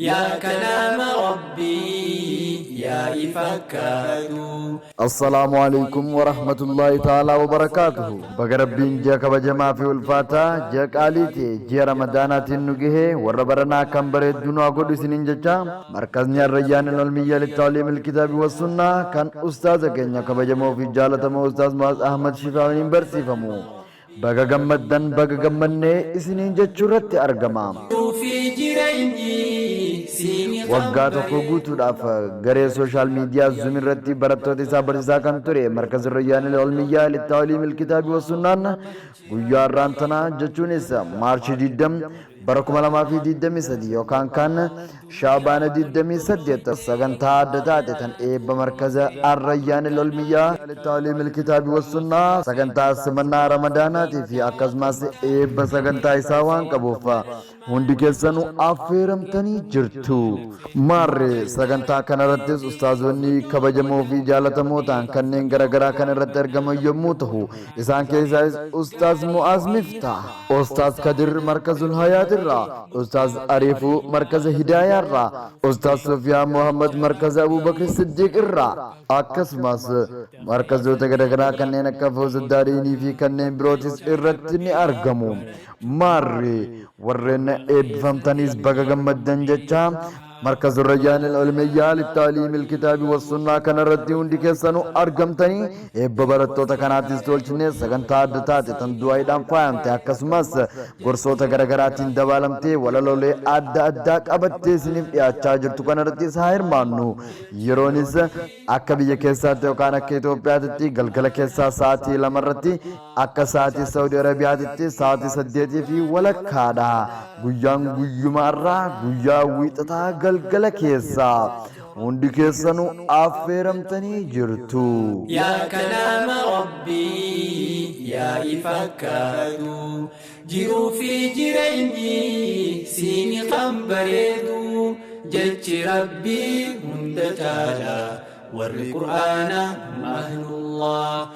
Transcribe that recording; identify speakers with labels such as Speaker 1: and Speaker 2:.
Speaker 1: يا كلام ربي يا إفكادو.
Speaker 2: السلام عليكم ورحمة الله تعالى وبركاته. بقربين جاك بجما في الفاتا جاك آليتي جي رمضانات النجيه وربرنا كم بريد دونو أقول سنين جاك مركزنا الرجال العلمية للتعليم الكتاب والسنة كان أستاذ كينيا كبجمو في جالة أستاذ معاذ أحمد شفاوين برسي فمو بقى جمدن بقى جمني سنين جاك شرط أرجمام
Speaker 1: في جريني سيني
Speaker 2: waggaa tokko guutuudhaaf garee sooshaal miidiyaa Zoom irratti barattoota isaa barsiisaa kan ture markaza Rayyaanil Olmiyyaa Littaawilimil Ilkitaabii Wasunnaan guyyaa irraan tanaa jechuunis maarchii 20 bara 2023 yookaan kan Shaabaana 28 sagantaa adda taate tan eebba markaza Rayyaanil Olmiyyaa Littaawilimil Ilkitaabii Wasunnaa sagantaa simannaa Ramadaanaatii fi akkasumas eebba sagantaa isaa waan qabuuf hundi keessanuu affeeramtanii jirtu. Maarree sagantaa kanarrattis ustaazonni kabajamoo fi jaalatamoo ta'an kanneen garaagaraa kan irratti argaman yommuu ta'u isaan keessaas ustaaz Mu'aaz Miftah, ustaaz Kadir markazul Hayaatirraa, ustaaz Ariifuu markaza Hidaayaarraa, ustaaz Sofiyaa Muhammad markaza Abubakar Siddiq irraa akkasumas markazoota garaagaraa kanneen akka Fawzaddaariinii fi kanneen birootis irratti ni argamu. Maarree warreen eebbifamtanis baga gammaddan jecha مركز الرجال العلمية للتعليم الكتاب والسنة كان ردي هندي كسانو أرجمتني ببرتو تكنات استولشني سكنتا عدتات تندوائي دام فاهمتي أكسماس غرسوتا غرغراتين دوالمتي ولا لولي أدى أداك أبتي سنف يا چاجر تو كان ردي ساير مانو يرونيس أكا بيا كيساتي وكان أكيتو بياتي غلغل كيسا ساتي لمرتي أكا ساتي سعودي عربياتي ساتي سديتي في ولا كادا غيان غيومارا غيا ويتتا galgala keessaa hundi keessanuu affeeramtanii jirtu.
Speaker 1: يا كلام ربي يا إفكادو جيرو في جريني سيني قنبريدو جج ربي هند تالا والقرآن أهل الله.